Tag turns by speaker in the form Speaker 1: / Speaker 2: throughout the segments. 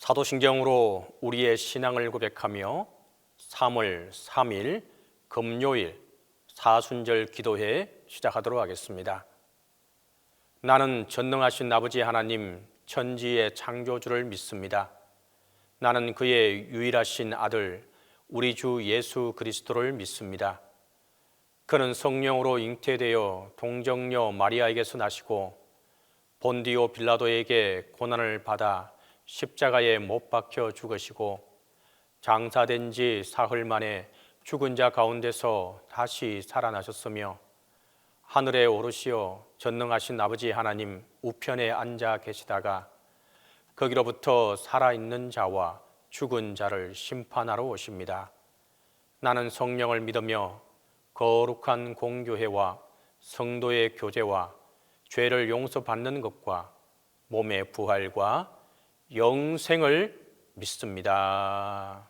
Speaker 1: 사도신경으로 우리의 신앙을 고백하며 3월 3일 금요일 사순절 기도회 시작하도록 하겠습니다. 나는 전능하신 아버지 하나님 천지의 창조주를 믿습니다. 나는 그의 유일하신 아들 우리 주 예수 그리스도를 믿습니다. 그는 성령으로 잉태되어 동정녀 마리아에게서 나시고 본디오 빌라도에게 고난을 받아 십자가에 못 박혀 죽으시고 장사된 지 사흘 만에 죽은 자 가운데서 다시 살아나셨으며 하늘에 오르시어 전능하신 아버지 하나님 우편에 앉아 계시다가 거기로부터 살아있는 자와 죽은 자를 심판하러 오십니다. 나는 성령을 믿으며 거룩한 공교회와 성도의 교제와 죄를 용서받는 것과 몸의 부활과 영생을 믿습니다.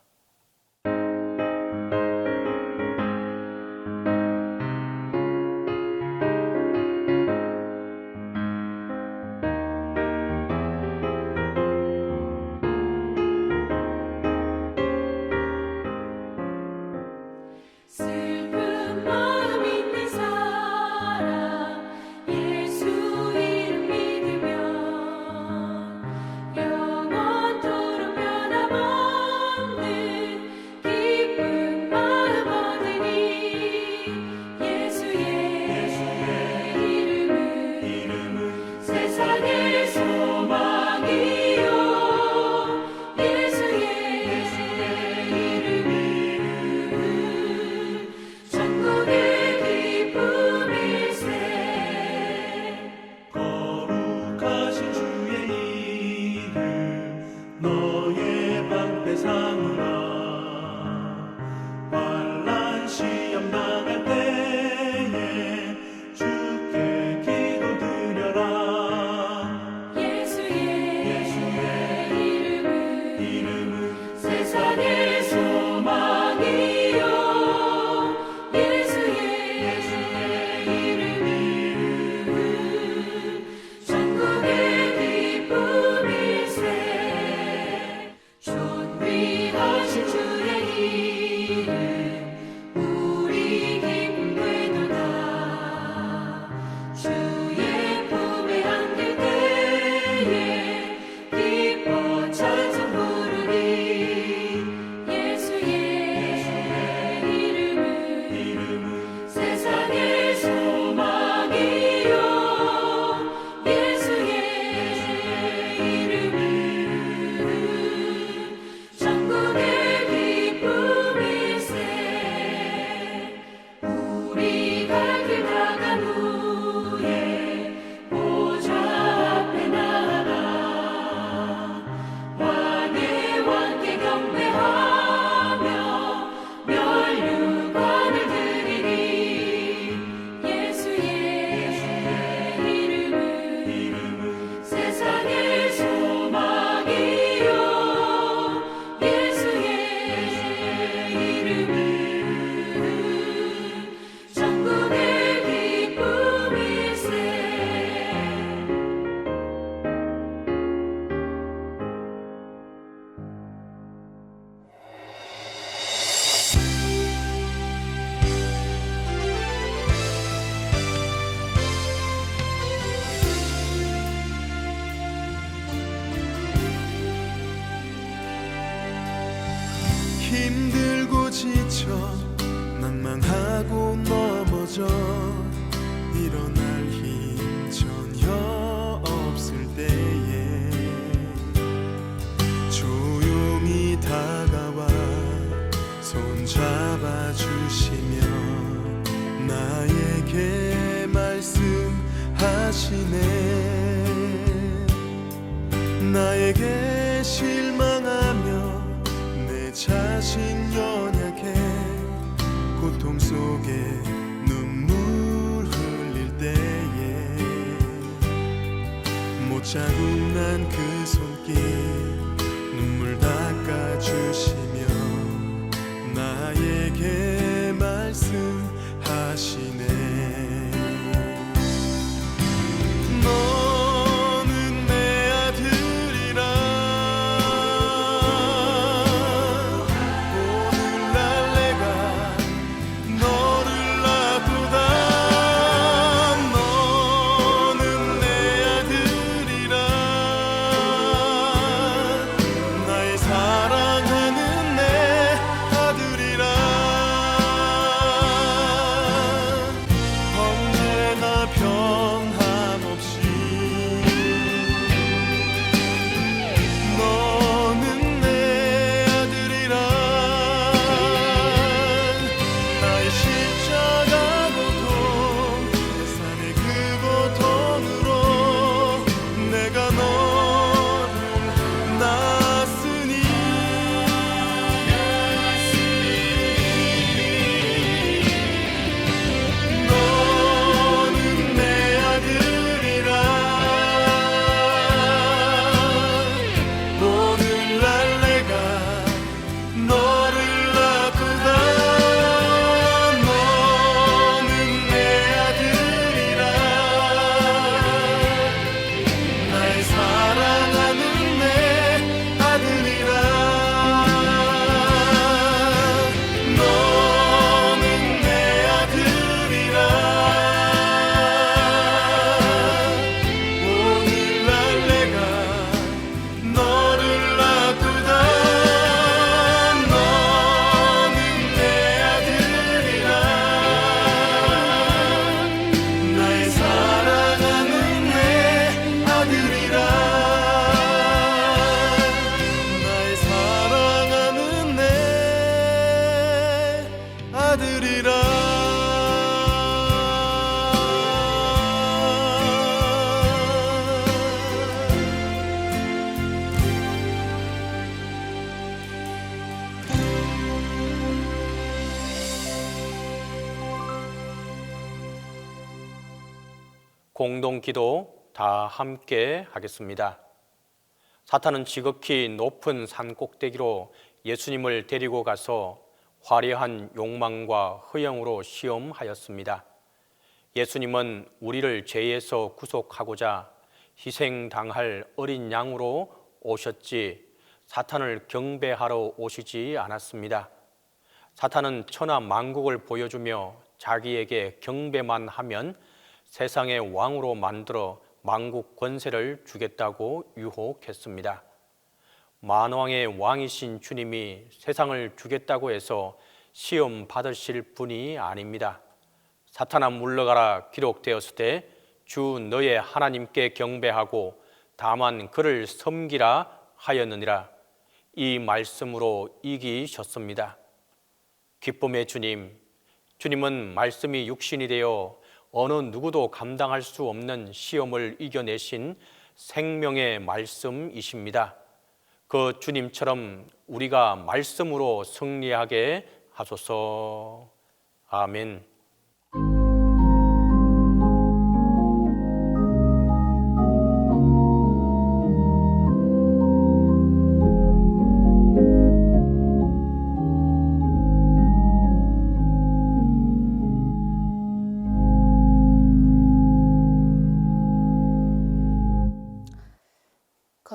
Speaker 2: 힘들고 지쳐 낭망하고 넘어져 일어날 힘 전혀 없을 때에 조용히 다가와 손잡아 주시며 나에게 말씀하시네. 나에게 실망하며 자신 연약해 고통 속에 눈물 흘릴 때에 못 잡은 난 그 손길 눈물 닦아주시며 나에게 말씀하시네. 너는 내 아들이라
Speaker 1: 공동기도 다 함께 하겠습니다. 사탄은 지극히 높은 산 꼭대기로 예수님을 데리고 가서 화려한 욕망과 허영으로 시험하였습니다. 예수님은 우리를 죄에서 구속하고자 희생당할 어린 양으로 오셨지 사탄을 경배하러 오시지 않았습니다. 사탄은 천하 만국을 보여주며 자기에게 경배만 하면 세상의 왕으로 만들어 만국 권세를 주겠다고 유혹했습니다. 만왕의 왕이신 주님이 세상을 주겠다고 해서 시험 받으실 분이 아닙니다. 사탄아 물러가라 기록되었을 때 주 너의 하나님께 경배하고 다만 그를 섬기라 하였느니라. 이 말씀으로 이기셨습니다. 기쁨의 주님, 주님은 말씀이 육신이 되어 어느 누구도 감당할 수 없는 시험을 이겨내신 생명의 말씀이십니다. 그 주님처럼 우리가 말씀으로 승리하게 하소서. 아멘.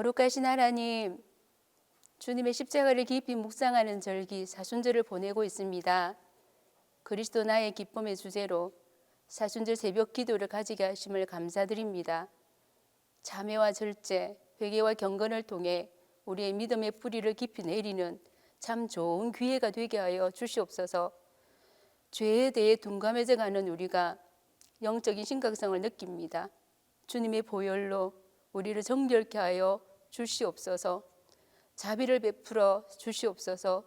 Speaker 3: 거룩하신 하나님, 주님의 십자가를 깊이 묵상하는 절기 사순절을 보내고 있습니다. 그리스도 나의 기쁨의 주제로 사순절 새벽 기도를 가지게 하심을 감사드립니다. 참회와 절제, 회개와 경건을 통해 우리의 믿음의 뿌리를 깊이 내리는 참 좋은 기회가 되게 하여 주시옵소서. 죄에 대해 둔감해져가는 우리가 영적인 심각성을 느낍니다. 주님의 보혈로 우리를 정결케 하여 주시옵소서. 자비를 베풀어 주시옵소서.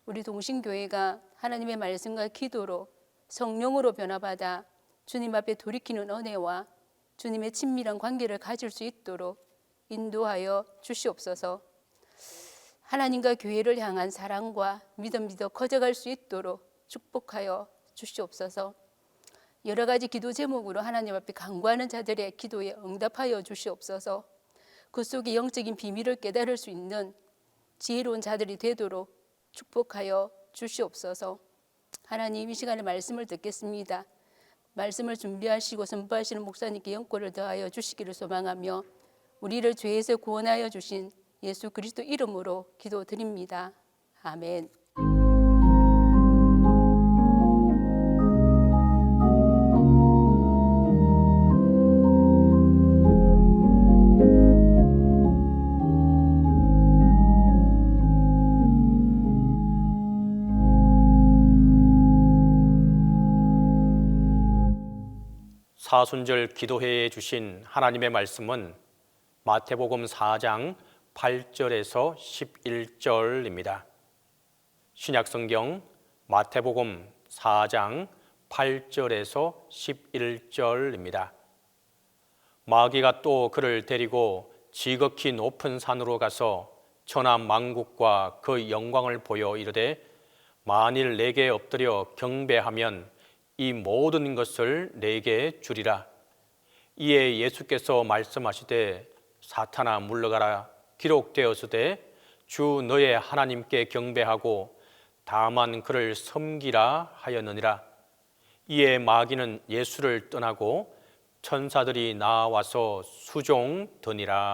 Speaker 3: 우리 동신교회가 하나님의 말씀과 기도로 성령으로 변화받아 주님 앞에 돌이키는 은혜와 주님의 친밀한 관계를 가질 수 있도록 인도하여 주시옵소서. 하나님과 교회를 향한 사랑과 믿음이 더 커져갈 수 있도록 축복하여 주시옵소서. 여러 가지 기도 제목으로 하나님 앞에 간구하는 자들의 기도에 응답하여 주시옵소서. 그 속에 영적인 비밀을 깨달을 수 있는 지혜로운 자들이 되도록 축복하여 주시옵소서. 하나님, 이 시간에 말씀을 듣겠습니다. 말씀을 준비하시고 선포하시는 목사님께 영권을 더하여 주시기를 소망하며 우리를 죄에서 구원하여 주신 예수 그리스도 이름으로 기도드립니다. 아멘.
Speaker 1: 사순절 기도회에 주신 하나님의 말씀은 마태복음 4장 8절에서 11절입니다. 신약성경 마태복음 4장 8절에서 11절입니다. 마귀가 또 그를 데리고 지극히 높은 산으로 가서 천하 만국과 그 영광을 보여 이르되 만일 내게 엎드려 경배하면 이 모든 것을 내게 주리라. 이에 예수께서 말씀하시되 사탄아 물러가라 기록되었으되 주 너의 하나님께 경배하고 다만 그를 섬기라 하였느니라. 이에 마귀는 예수를 떠나고 천사들이 나와서 수종드니라.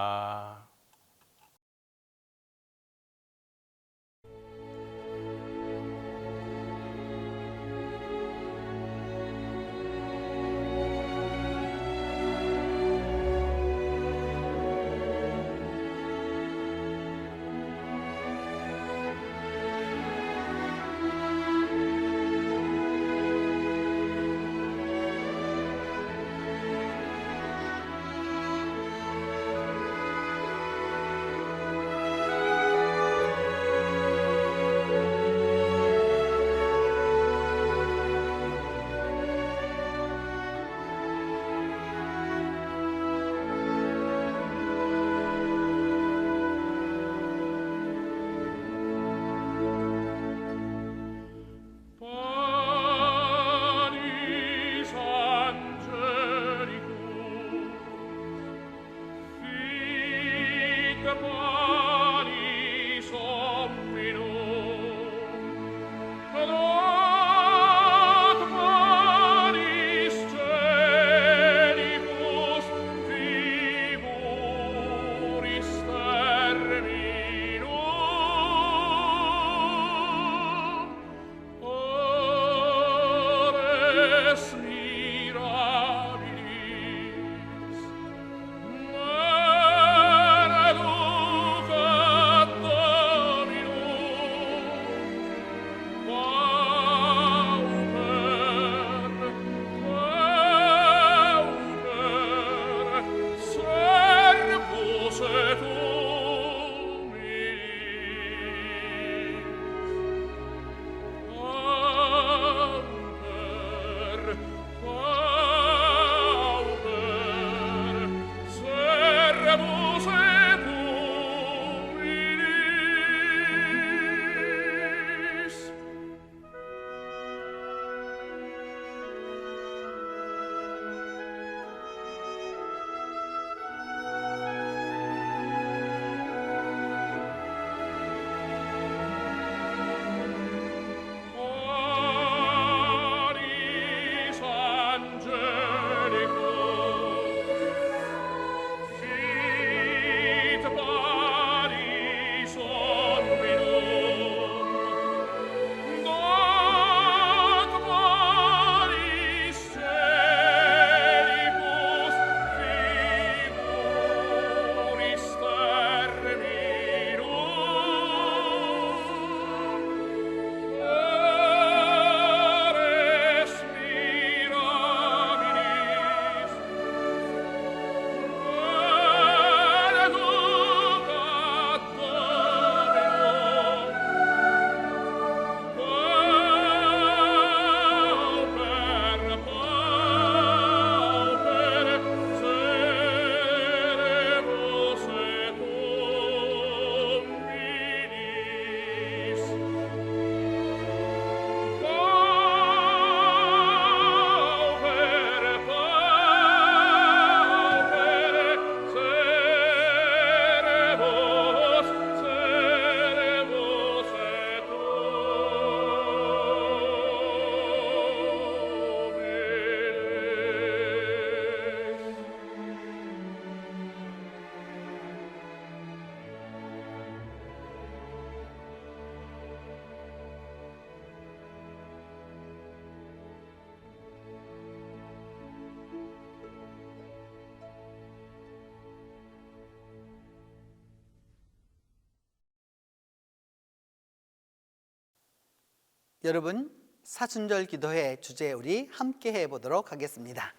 Speaker 4: 여러분, 사순절 기도회 주제 우리 함께 해보도록 하겠습니다.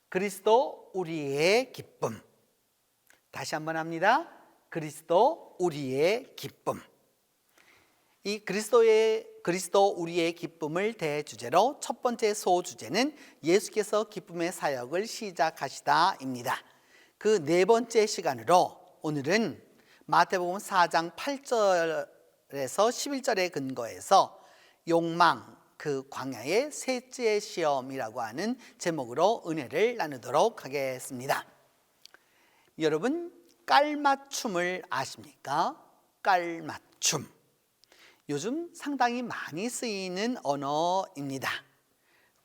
Speaker 4: 그리스도 우리의 기쁨. 다시 한번 합니다. 그리스도 우리의 기쁨. 이 그리스도 우리의 기쁨을 대주제로 첫 번째 소주제는 예수께서 기쁨의 사역을 시작하시다입니다. 그 네 번째 시간으로 오늘은 마태복음 4장 8절에서 11절에 근거해서 욕망, 그 광야의 셋째 시험이라고 하는 제목으로 은혜를 나누도록 하겠습니다. 여러분, 깔맞춤을 아십니까? 깔맞춤. 요즘 상당히 많이 쓰이는 언어입니다.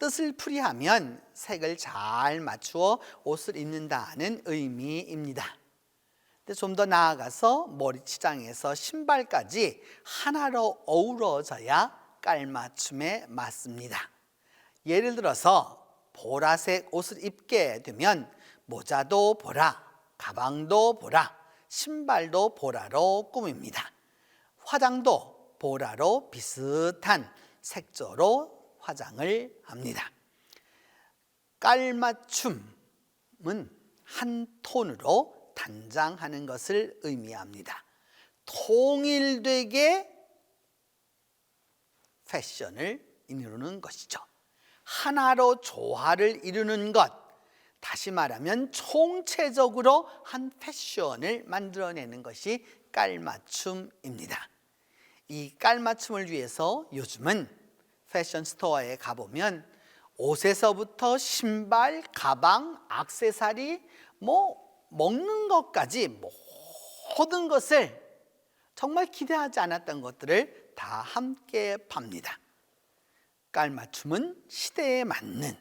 Speaker 4: 뜻을 풀이하면 색을 잘 맞추어 옷을 입는다는 의미입니다. 좀 더 나아가서 머리치장에서 신발까지 하나로 어우러져야 깔맞춤에 맞습니다. 예를 들어서 보라색 옷을 입게 되면 모자도 보라, 가방도 보라, 신발도 보라로 꾸밉니다. 화장도 보라로 비슷한 색조로 화장을 합니다. 깔맞춤은 한 톤으로 단장하는 것을 의미합니다. 통일되게 패션을 이루는 것이죠. 하나로 조화를 이루는 것, 다시 말하면 총체적으로 한 패션을 만들어내는 것이 깔맞춤입니다. 이 깔맞춤을 위해서 요즘은 패션 스토어에 가보면 옷에서부터 신발, 가방, 액세서리, 먹는 것까지 모든 것을 정말 기대하지 않았던 것들을 다 함께 팝니다. 깔맞춤은 시대에 맞는,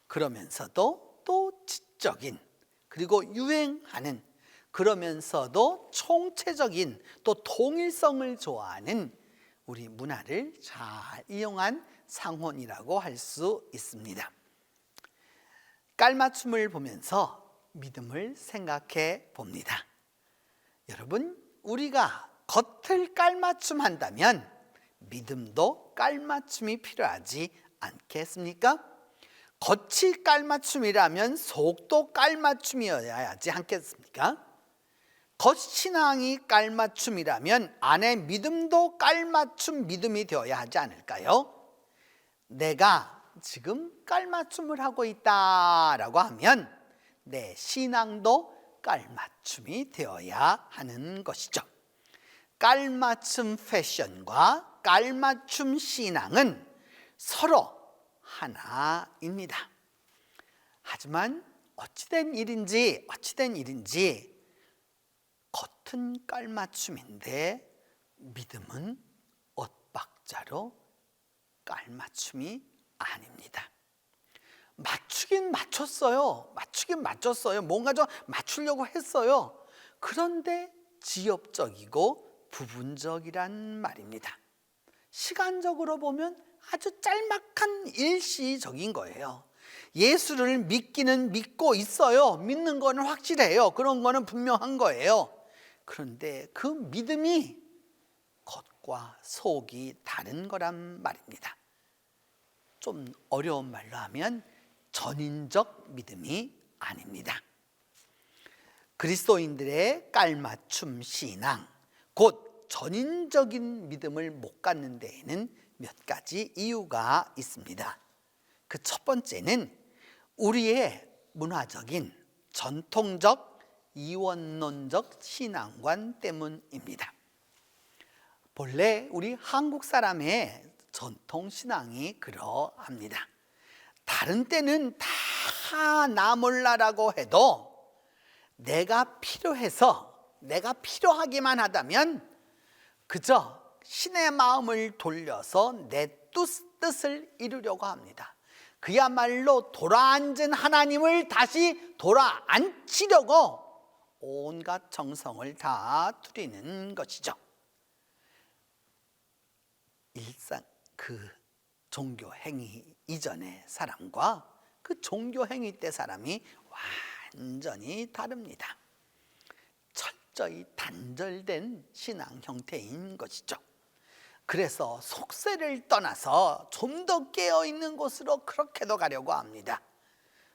Speaker 4: 그러면서도 또 지적인, 그리고 유행하는, 그러면서도 총체적인, 또 통일성을 좋아하는 우리 문화를 잘 이용한 상혼이라고 할 수 있습니다. 깔맞춤을 보면서 믿음을 생각해 봅니다. 여러분, 우리가 겉을 깔맞춤 한다면 믿음도 깔맞춤이 필요하지 않겠습니까? 겉이 깔맞춤이라면 속도 깔맞춤이어야 하지 않겠습니까? 겉신앙이 깔맞춤이라면 안에 믿음도 깔맞춤 믿음이 되어야 하지 않을까요? 내가 지금 깔맞춤을 하고 있다라고 하면 내 신앙도 깔맞춤이 되어야 하는 것이죠. 깔맞춤 패션과 깔맞춤 신앙은 서로 하나입니다. 하지만 어찌된 일인지 겉은 깔맞춤인데 믿음은 옷박자로 깔맞춤이 아닙니다. 맞추긴 맞췄어요. 뭔가 좀 맞추려고 했어요. 그런데 지엽적이고 부분적이란 말입니다. 시간적으로 보면 아주 짤막한 일시적인 거예요. 예수를 믿기는 믿고 있어요. 믿는 거는 확실해요. 그런 거는 분명한 거예요. 그런데 그 믿음이 겉과 속이 다른 거란 말입니다. 좀 어려운 말로 하면 전인적 믿음이 아닙니다. 그리스도인들의 깔맞춤 신앙, 곧 전인적인 믿음을 못 갖는 데에는 몇 가지 이유가 있습니다. 그 첫 번째는 우리의 문화적인 전통적 이원론적 신앙관 때문입니다. 본래 우리 한국 사람의 전통 신앙이 그러합니다. 다른 때는 다 나 몰라라고 해도 내가 필요해서, 내가 필요하기만 하다면 그저 신의 마음을 돌려서 내 뜻을 이루려고 합니다. 그야말로 돌아앉은 하나님을 다시 돌아앉히려고 온갖 정성을 다 들이는 것이죠. 일상 그 종교 행위 이전의 사람과 그 종교 행위 때 사람이 완전히 다릅니다. 철저히 단절된 신앙 형태인 것이죠. 그래서 속세를 떠나서 좀 더 깨어있는 곳으로 그렇게도 가려고 합니다.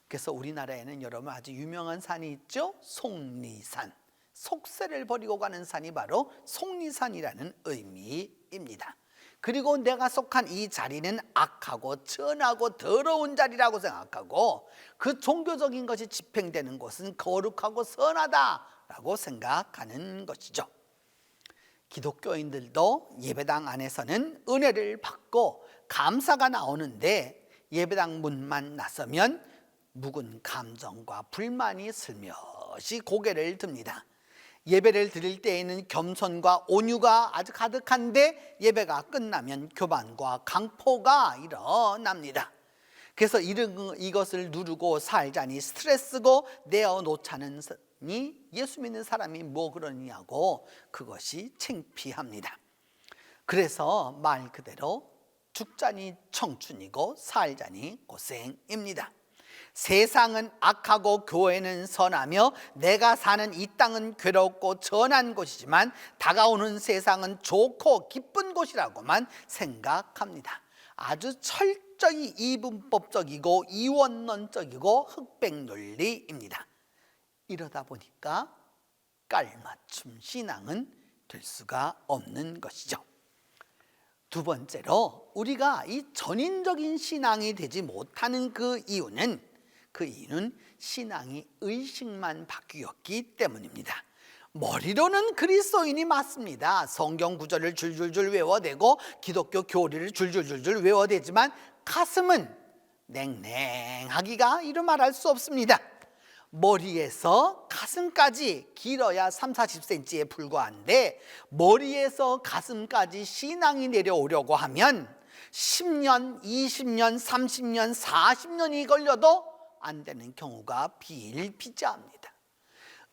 Speaker 4: 그래서 우리나라에는 여러분 아주 유명한 산이 있죠. 속리산. 속세를 버리고 가는 산이 바로 속리산이라는 의미입니다. 그리고 내가 속한 이 자리는 악하고 천하고 더러운 자리라고 생각하고 그 종교적인 것이 집행되는 곳은 거룩하고 선하다라고 생각하는 것이죠. 기독교인들도 예배당 안에서는 은혜를 받고 감사가 나오는데 예배당 문만 나서면 묵은 감정과 불만이 슬며시 고개를 듭니다. 예배를 드릴 때에는 겸손과 온유가 아주 가득한데 예배가 끝나면 교만과 강포가 일어납니다. 그래서 이것을 누르고 살자니 스트레스고 내어놓자니 예수 믿는 사람이 뭐 그러냐고 그것이 창피합니다. 그래서 말 그대로 죽자니 청춘이고 살자니 고생입니다. 세상은 악하고 교회는 선하며 내가 사는 이 땅은 괴롭고 전한 곳이지만 다가오는 세상은 좋고 기쁜 곳이라고만 생각합니다. 아주 철저히 이분법적이고 이원론적이고 흑백 논리입니다. 이러다 보니까 깔맞춤 신앙은 될 수가 없는 것이죠. 두 번째로 우리가 이 전인적인 신앙이 되지 못하는 그 이유는 신앙이 의식만 바뀌었기 때문입니다. 머리로는 그리스도인이 맞습니다. 성경 구절을 줄줄줄 외워대고 기독교 교리를 줄줄줄 외워대지만 가슴은 냉랭하기가 이루 말할 수 없습니다. 머리에서 가슴까지 길어야 30-40cm에 불과한데 머리에서 가슴까지 신앙이 내려오려고 하면 10년, 20년, 30년, 40년이 걸려도 안 되는 경우가 비일비재합니다.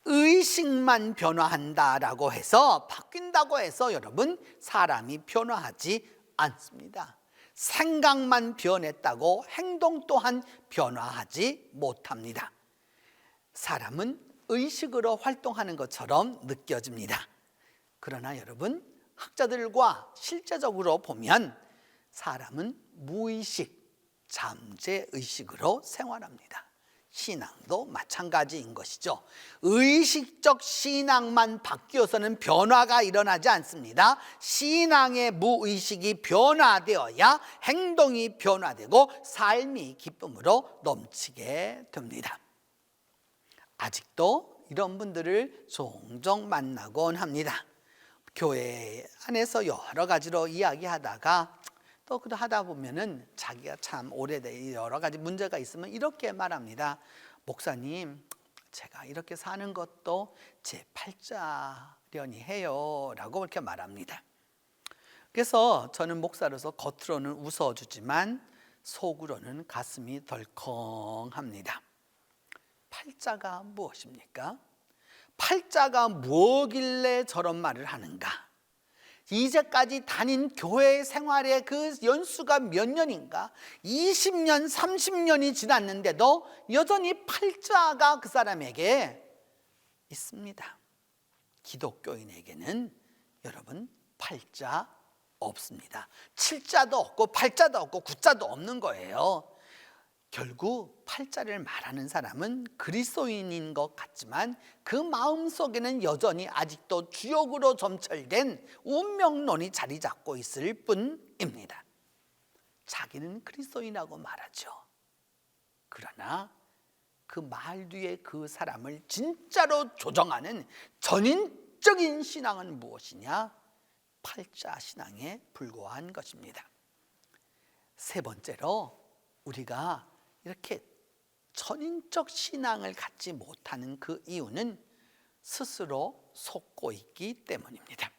Speaker 4: 의식만 변화한다라고 해서 바뀐다고 해서 여러분 사람이 변화하지 않습니다. 생각만 변했다고 행동 또한 변화하지 못합니다. 사람은 의식으로 활동하는 것처럼 느껴집니다. 그러나 여러분 학자들과 실제적으로 보면 사람은 무의식, 잠재의식으로 생활합니다. 신앙도 마찬가지인 것이죠. 의식적 신앙만 바뀌어서는 변화가 일어나지 않습니다. 신앙의 무의식이 변화되어야 행동이 변화되고 삶이 기쁨으로 넘치게 됩니다. 아직도 이런 분들을 종종 만나곤 합니다. 교회 안에서 여러 가지로 이야기하다가 또 하다 보면은 자기가 참 오래된 여러 가지 문제가 있으면 이렇게 말합니다. 목사님, 제가 이렇게 사는 것도 제 팔자련이 해요 라고 그렇게 말합니다. 그래서 저는 목사로서 겉으로는 웃어주지만 속으로는 가슴이 덜컹합니다. 팔자가 무엇입니까? 팔자가 뭐길래 저런 말을 하는가? 이제까지 다닌 교회 생활의 그 연수가 몇 년인가? 20년, 30년이 지났는데도 여전히 팔자가 그 사람에게 있습니다. 기독교인에게는 여러분 팔자 없습니다. 7자도 없고 8자도 없고 9자도 없는 거예요. 결국 팔자를 말하는 사람은 그리스도인인 것 같지만 그 마음속에는 여전히 아직도 주역으로 점철된 운명론이 자리 잡고 있을 뿐입니다. 자기는 그리스도인이라고 말하죠. 그러나 그 말 뒤에 그 사람을 진짜로 조정하는 전인적인 신앙은 무엇이냐? 팔자 신앙에 불과한 것입니다. 세 번째로 우리가 이렇게 전인적 신앙을 갖지 못하는 그 이유는 스스로 속고 있기 때문입니다.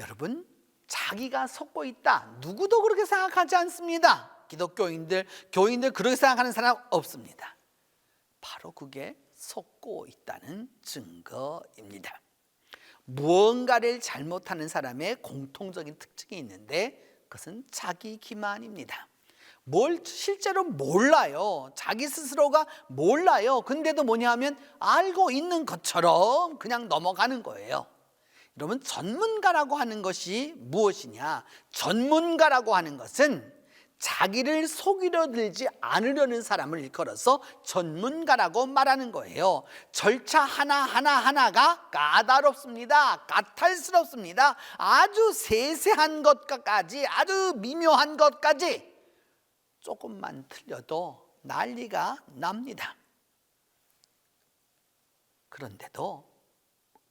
Speaker 4: 여러분, 자기가 속고 있다. 누구도 그렇게 생각하지 않습니다. 기독교인들, 교인들 그렇게 생각하는 사람 없습니다. 바로 그게 속고 있다는 증거입니다. 무언가를 잘못하는 사람의 공통적인 특징이 있는데 그것은 자기 기만입니다. 뭘 실제로 몰라요. 자기 스스로가 몰라요. 근데도 뭐냐 하면 알고 있는 것처럼 그냥 넘어가는 거예요. 여러분, 전문가라고 하는 것이 무엇이냐? 전문가라고 하는 것은 자기를 속이려 들지 않으려는 사람을 일컬어서 전문가라고 말하는 거예요. 절차 하나하나가 까다롭습니다. 까탈스럽습니다. 아주 세세한 것까지, 아주 미묘한 것까지 조금만 틀려도 난리가 납니다. 그런데도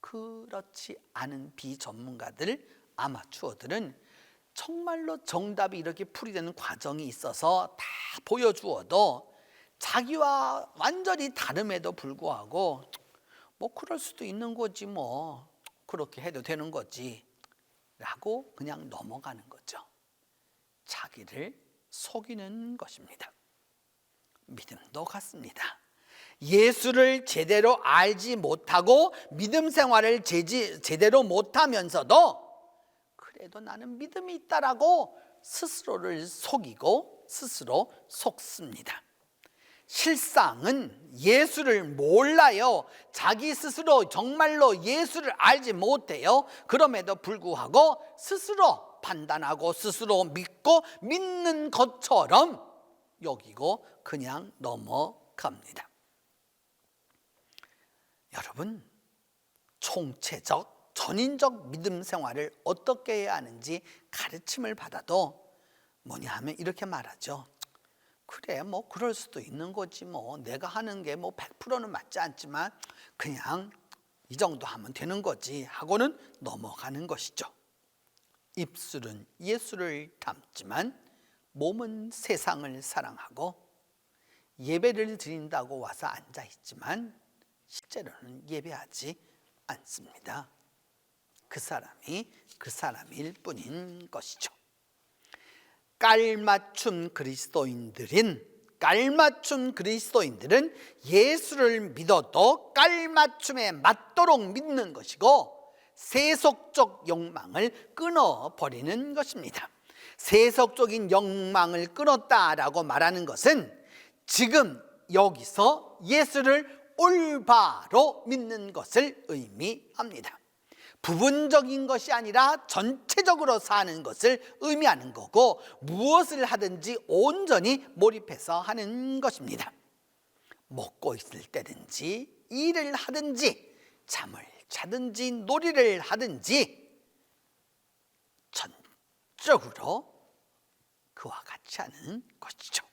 Speaker 4: 그렇지 않은 비전문가들, 아마추어들은 정말로 정답이 이렇게 풀이되는 과정이 있어서 다 보여주어도 자기와 완전히 다름에도 불구하고 뭐 그럴 수도 있는 거지, 뭐 그렇게 해도 되는 거지 라고 그냥 넘어가는 거죠. 자기를 속이는 것입니다. 믿음도 같습니다. 예수를 제대로 알지 못하고 믿음 생활을 제대로 못하면서도 그래도 나는 믿음이 있다라고 스스로를 속이고 스스로 속습니다. 실상은 예수를 몰라요. 자기 스스로 정말로 예수를 알지 못해요. 그럼에도 불구하고 스스로 판단하고 스스로 믿고 믿는 것처럼 여기고 그냥 넘어갑니다. 여러분, 총체적 전인적 믿음 생활을 어떻게 해야 하는지 가르침을 받아도 뭐냐 하면 이렇게 말하죠. 그래, 뭐 그럴 수도 있는 거지, 뭐 내가 하는 게 뭐 100%는 맞지 않지만 그냥 이 정도 하면 되는 거지 하고는 넘어가는 것이죠. 입술은 예수를 담지만 몸은 세상을 사랑하고 예배를 드린다고 와서 앉아 있지만 실제로는 예배하지 않습니다. 그 사람일 뿐인 것이죠. 깔맞춤 그리스도인들은 예수를 믿어도 깔맞춤에 맞도록 믿는 것이고 세속적 욕망을 끊어버리는 것입니다. 세속적인 욕망을 끊었다라고 말하는 것은 지금 여기서 예수를 올바로 믿는 것을 의미합니다. 부분적인 것이 아니라 전체적으로 사는 것을 의미하는 거고 무엇을 하든지 온전히 몰입해서 하는 것입니다. 먹고 있을 때든지 일을 하든지 잠을 자든지 놀이를 하든지 전적으로 그와 같이 하는 것이죠.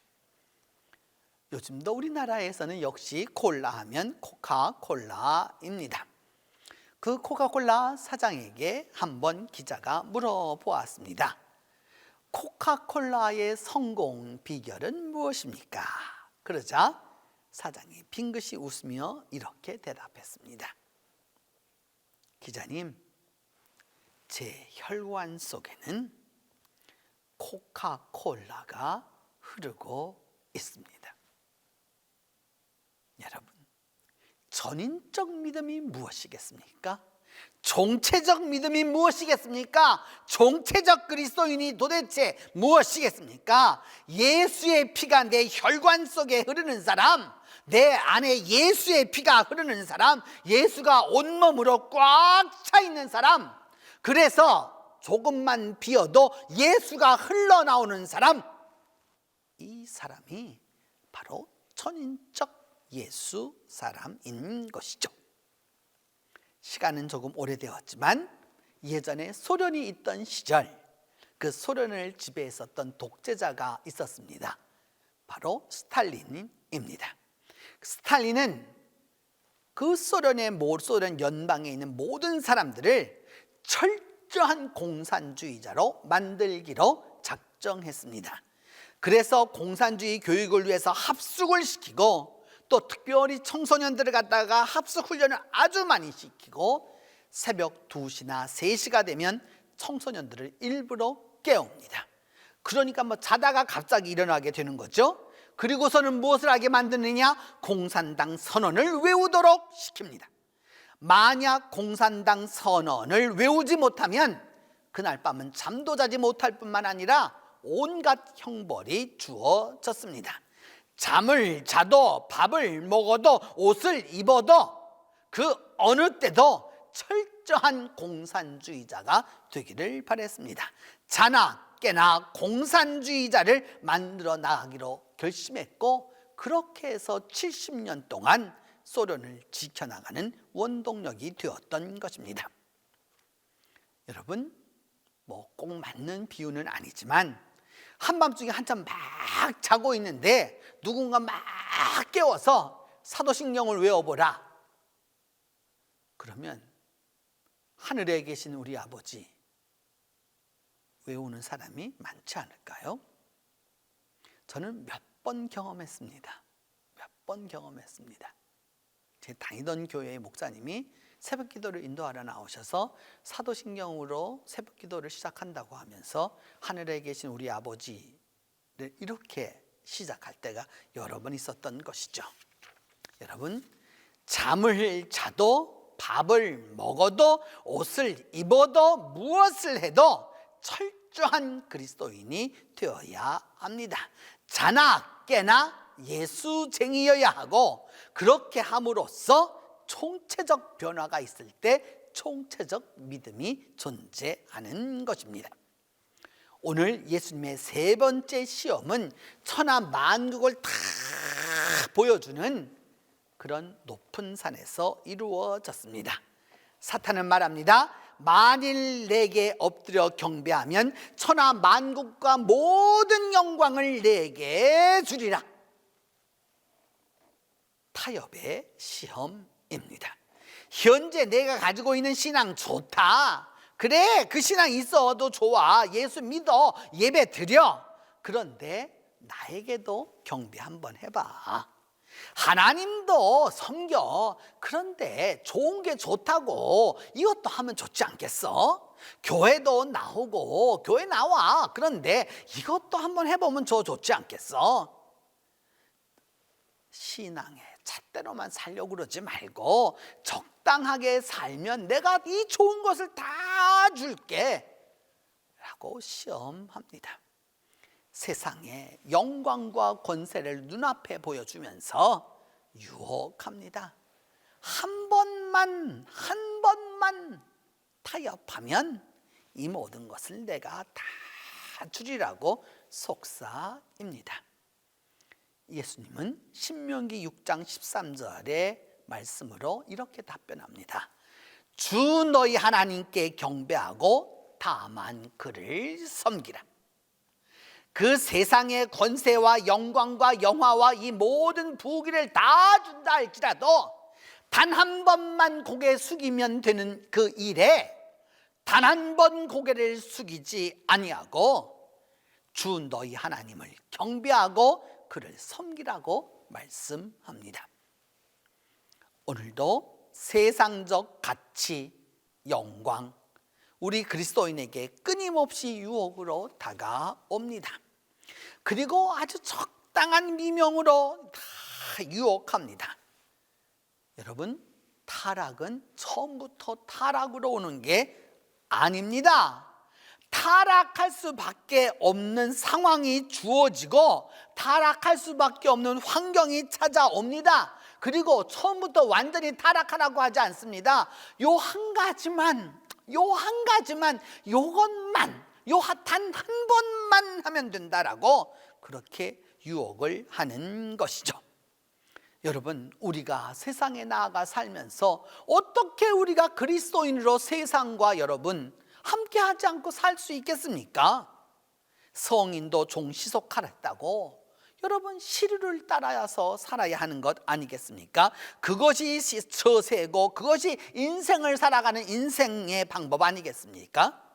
Speaker 4: 요즘도 우리나라에서는 역시 콜라 하면 코카콜라입니다. 그 코카콜라 사장에게 한번 기자가 물어보았습니다. 코카콜라의 성공 비결은 무엇입니까? 그러자 사장이 빙긋이 웃으며 이렇게 대답했습니다. 기자님, 제 혈관 속에는 코카콜라가 흐르고 있습니다. 여러분, 전인적 믿음이 무엇이겠습니까? 종체적 믿음이 무엇이겠습니까? 종체적 그리스도인이 도대체 무엇이겠습니까? 예수의 피가 내 혈관 속에 흐르는 사람, 내 안에 예수의 피가 흐르는 사람, 예수가 온몸으로 꽉 차 있는 사람, 그래서 조금만 비어도 예수가 흘러나오는 사람, 이 사람이 바로 전인적 예수 사람인 것이죠. 시간은 조금 오래되었지만 예전에 소련이 있던 시절 그 소련을 지배했었던 독재자가 있었습니다. 바로 스탈린입니다. 스탈린은 그 소련 연방에 있는 모든 사람들을 철저한 공산주의자로 만들기로 작정했습니다. 그래서 공산주의 교육을 위해서 합숙을 시키고 또 특별히 청소년들을 갖다가 합숙 훈련을 아주 많이 시키고 새벽 2시나 3시가 되면 청소년들을 일부러 깨웁니다. 그러니까 뭐 자다가 갑자기 일어나게 되는 거죠. 그리고서는 무엇을 하게 만드느냐? 공산당 선언을 외우도록 시킵니다. 만약 공산당 선언을 외우지 못하면 그날 밤은 잠도 자지 못할 뿐만 아니라 온갖 형벌이 주어졌습니다. 잠을 자도 밥을 먹어도 옷을 입어도 그 어느 때도 철저한 공산주의자가 되기를 바랬습니다. 자나 깨나 공산주의자를 만들어 나가기로 결심했고, 그렇게 해서 70년 동안 소련을 지켜나가는 원동력이 되었던 것입니다. 여러분, 뭐 꼭 맞는 비유는 아니지만 한밤중에 한참 막 자고 있는데 누군가 막 깨워서 사도신경을 외워보라. 그러면 하늘에 계신 우리 아버지 외우는 사람이 많지 않을까요? 저는 몇 번 경험했습니다. 몇 번 경험했습니다. 제 다니던 교회의 목사님이 새벽 기도를 인도하러 나오셔서 사도신경으로 새벽 기도를 시작한다고 하면서 하늘에 계신 우리 아버지를 이렇게 시작할 때가 여러 번 있었던 것이죠. 여러분, 잠을 자도 밥을 먹어도 옷을 입어도 무엇을 해도 철저한 그리스도인이 되어야 합니다. 자나 깨나 예수쟁이여야 하고, 그렇게 함으로써 총체적 변화가 있을 때 총체적 믿음이 존재하는 것입니다. 오늘 예수님의 세 번째 시험은 천하 만국을 다 보여주는 그런 높은 산에서 이루어졌습니다. 사탄은 말합니다. 만일 내게 엎드려 경배하면 천하 만국과 모든 영광을 내게 주리라. 타협의 시험입니다. 현재 내가 가지고 있는 신앙 좋다. 그래, 그 신앙 있어도 좋아. 예수 믿어. 예배 드려. 그런데 나에게도 경배 한번 해봐. 하나님도 섬겨. 그런데 좋은 게 좋다고 이것도 하면 좋지 않겠어? 교회도 나오고 교회 나와. 그런데 이것도 한번 해보면 좋지 않겠어? 신앙의 잣대로만 살려고 그러지 말고 적당하게 살면 내가 이 좋은 것을 다 줄게 라고 시험합니다. 세상의 영광과 권세를 눈앞에 보여주면서 유혹합니다. 한 번만 타협하면 이 모든 것을 내가 다 주리라고 속삭입니다. 예수님은 신명기 6장 13절의 말씀으로 이렇게 답변합니다. 주 너희 하나님께 경배하고 다만 그를 섬기라. 그 세상의 권세와 영광과 영화와 이 모든 부귀를 다 준다 할지라도 단 한 번만 고개 숙이면 되는 그 일에 단 한 번 고개를 숙이지 아니하고 주 너희 하나님을 경배하고 그를 섬기라고 말씀합니다. 오늘도 세상적 가치, 영광, 우리 그리스도인에게 끊임없이 유혹으로 다가옵니다. 그리고 아주 적당한 미명으로 다 유혹합니다. 여러분, 타락은 처음부터 타락으로 오는 게 아닙니다. 타락할 수밖에 없는 상황이 주어지고 타락할 수밖에 없는 환경이 찾아옵니다. 그리고 처음부터 완전히 타락하라고 하지 않습니다. 요 한 가지만 요것만 단 한 번만 하면 된다라고 그렇게 유혹을 하는 것이죠. 여러분, 우리가 세상에 나아가 살면서 어떻게 우리가 그리스도인으로 세상과 여러분 함께 하지 않고 살 수 있겠습니까? 성인도 종시속하랬다고 여러분 시류를 따라서 살아야 하는 것 아니겠습니까? 그것이 처세고 그것이 인생을 살아가는 인생의 방법 아니겠습니까?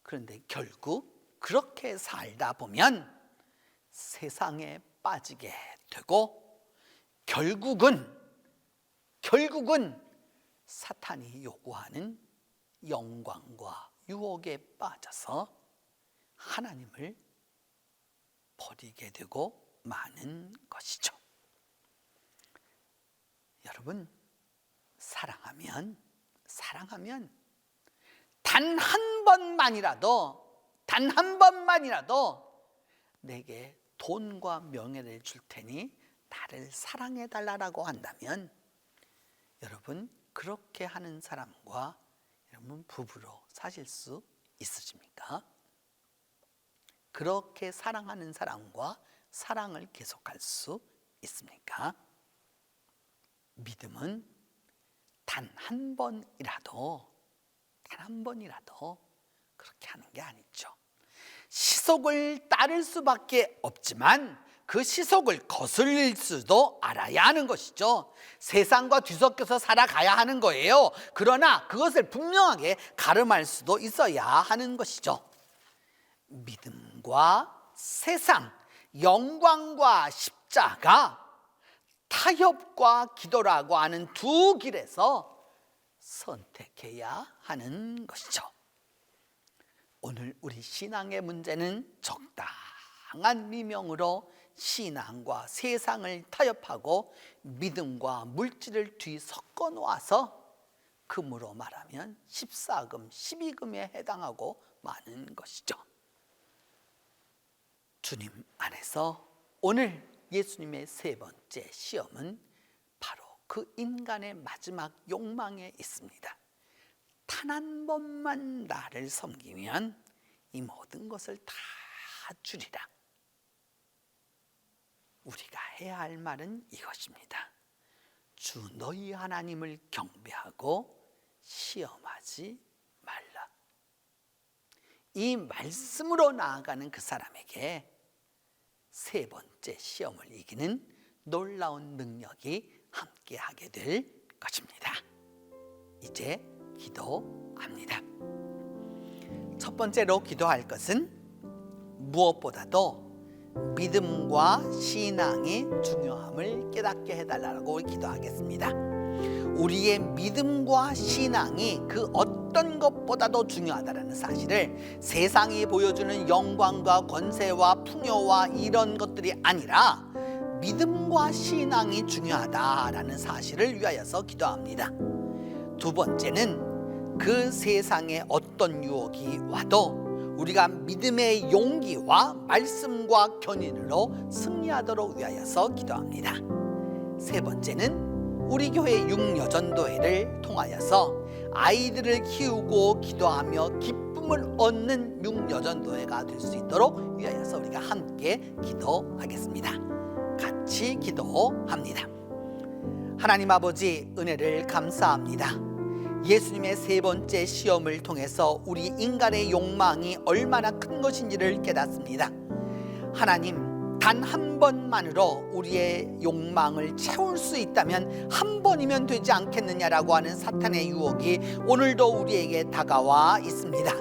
Speaker 4: 그런데 결국 그렇게 살다 보면 세상에 빠지게 되고 결국은 사탄이 요구하는 영광과 유혹에 빠져서 하나님을 버리게 되고 마는 것이죠. 여러분, 사랑하면 단 한 번만이라도 내게 돈과 명예를 줄 테니 나를 사랑해 달라고 한다면 여러분, 그렇게 하는 사람과 여러분 부부로 사실 수 있으십니까? 그렇게 사랑하는 사람과 사랑을 계속할 수 있습니까? 믿음은 단 한 번이라도 그렇게 하는 게 아니죠. 시속을 따를 수밖에 없지만 그 시속을 거슬릴 수도 알아야 하는 것이죠. 세상과 뒤섞여서 살아가야 하는 거예요. 그러나 그것을 분명하게 가름할 수도 있어야 하는 것이죠. 믿음과 세상, 영광과 십자가, 타협과 기도라고 하는 두 길에서 선택해야 하는 것이죠. 오늘 우리 신앙의 문제는 적당한 미명으로 신앙과 세상을 타협하고 믿음과 물질을 뒤섞어 놓아서 금으로 말하면 14금, 12금에 해당하고 마는 것이죠. 주님 안에서 오늘 예수님의 세 번째 시험은 바로 그 인간의 마지막 욕망에 있습니다. 단 한 번만 나를 섬기면 이 모든 것을 다 주리라. 우리가 해야 할 말은 이것입니다. 주 너희 하나님을 경배하고 시험하지 말라. 이 말씀으로 나아가는 그 사람에게 세 번째 시험을 이기는 놀라운 능력이 함께하게 될 것입니다. 이제 기도합니다. 첫 번째로 기도할 것은 무엇보다도 믿음과 신앙이 중요함을 깨닫게 해달라고 기도하겠습니다. 우리의 믿음과 신앙이 그 어떤 것보다도 중요하다는 사실을 세상이 보여주는 영광과 권세와 풍요와 이런 것들이 아니라 믿음과 신앙이 중요하다라는 사실을 위하여서 기도합니다. 두 번째는 그 세상에 어떤 유혹이 와도 우리가 믿음의 용기와 말씀과 견인으로 승리하도록 위하여서 기도합니다. 세 번째는 우리 교회 육여전도회를 통하여서 아이들을 키우고 기도하며 기쁨을 얻는 육여전도회가 될 수 있도록 위하여서 우리가 함께 기도하겠습니다. 같이 기도합니다. 하나님 아버지, 은혜를 감사합니다. 예수님의 세 번째 시험을 통해서 우리 인간의 욕망이 얼마나 큰 것인지를 깨닫습니다. 하나님, 단 한 번만으로 우리의 욕망을 채울 수 있다면 한 번이면 되지 않겠느냐라고 하는 사탄의 유혹이 오늘도 우리에게 다가와 있습니다.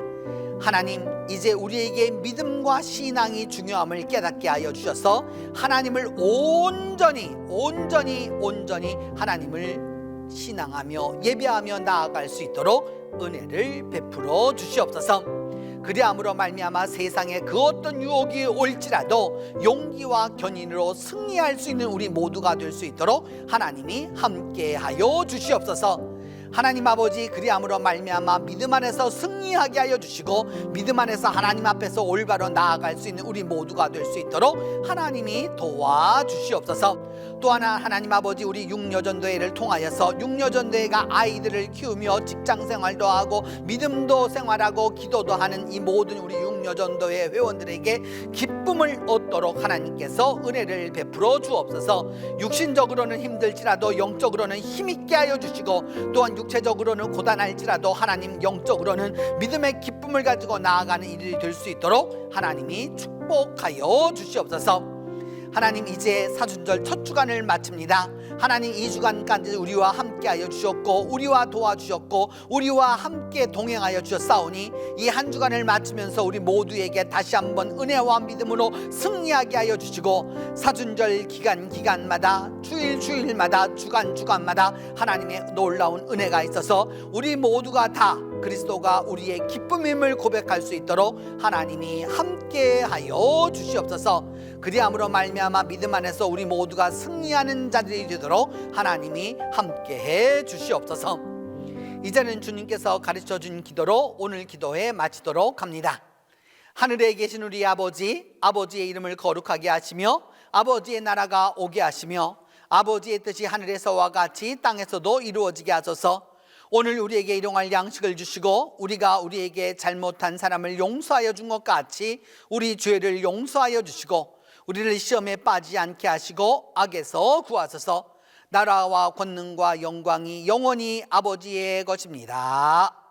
Speaker 4: 하나님, 이제 우리에게 믿음과 신앙이 중요함을 깨닫게 하여 주셔서 하나님을 온전히 하나님을 신앙하며 예배하며 나아갈 수 있도록 은혜를 베풀어 주시옵소서. 그리함으로 말미암아 세상에 그 어떤 유혹이 올지라도 용기와 견인으로 승리할 수 있는 우리 모두가 될 수 있도록 하나님이 함께하여 주시옵소서. 하나님 아버지, 그리함으로 말미암아 믿음 안에서 승리하게 하여 주시고 믿음 안에서 하나님 앞에서 올바로 나아갈 수 있는 우리 모두가 될 수 있도록 하나님이 도와주시옵소서. 또 하나 하나님 아버지, 우리 육여전도회를 통하여서 육여전도회가 아이들을 키우며 직장생활도 하고 믿음도 생활하고 기도도 하는 이 모든 우리 육여전도회 회원들에게 기쁨을 얻도록 하나님께서 은혜를 베풀어 주옵소서. 육신적으로는 힘들지라도 영적으로는 힘있게 하여 주시고 또한 육체적으로는 고단할지라도 하나님 영적으로는 믿음의 기쁨을 가지고 나아가는 일이 될 수 있도록 하나님이 축복하여 주시옵소서. 하나님, 이제 사순절 첫 주간을 마칩니다. 하나님, 이 주간까지 우리와 함께하여 주셨고 우리와 도와주셨고 우리와 함께 동행하여 주셨사오니 이 한 주간을 마치면서 우리 모두에게 다시 한번 은혜와 믿음으로 승리하게 하여 주시고 사순절 기간마다 주일마다 주간마다 하나님의 놀라운 은혜가 있어서 우리 모두가 다 그리스도가 우리의 기쁨임을 고백할 수 있도록 하나님이 함께하여 주시옵소서. 그리함으로 말미암아 믿음 안에서 우리 모두가 승리하는 자들이 되도록 하나님이 함께해 주시옵소서. 이제는 주님께서 가르쳐준 기도로 오늘 기도회 마치도록 합니다. 하늘에 계신 우리 아버지, 아버지의 이름을 거룩하게 하시며 아버지의 나라가 오게 하시며 아버지의 뜻이 하늘에서와 같이 땅에서도 이루어지게 하소서. 오늘 우리에게 일용할 양식을 주시고 우리가 우리에게 잘못한 사람을 용서하여 준 것 같이 우리 죄를 용서하여 주시고 우리를 시험에 빠지지 않게 하시고 악에서 구하소서. 나라와 권능과 영광이 영원히 아버지의 것입니다.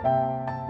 Speaker 3: 주세요.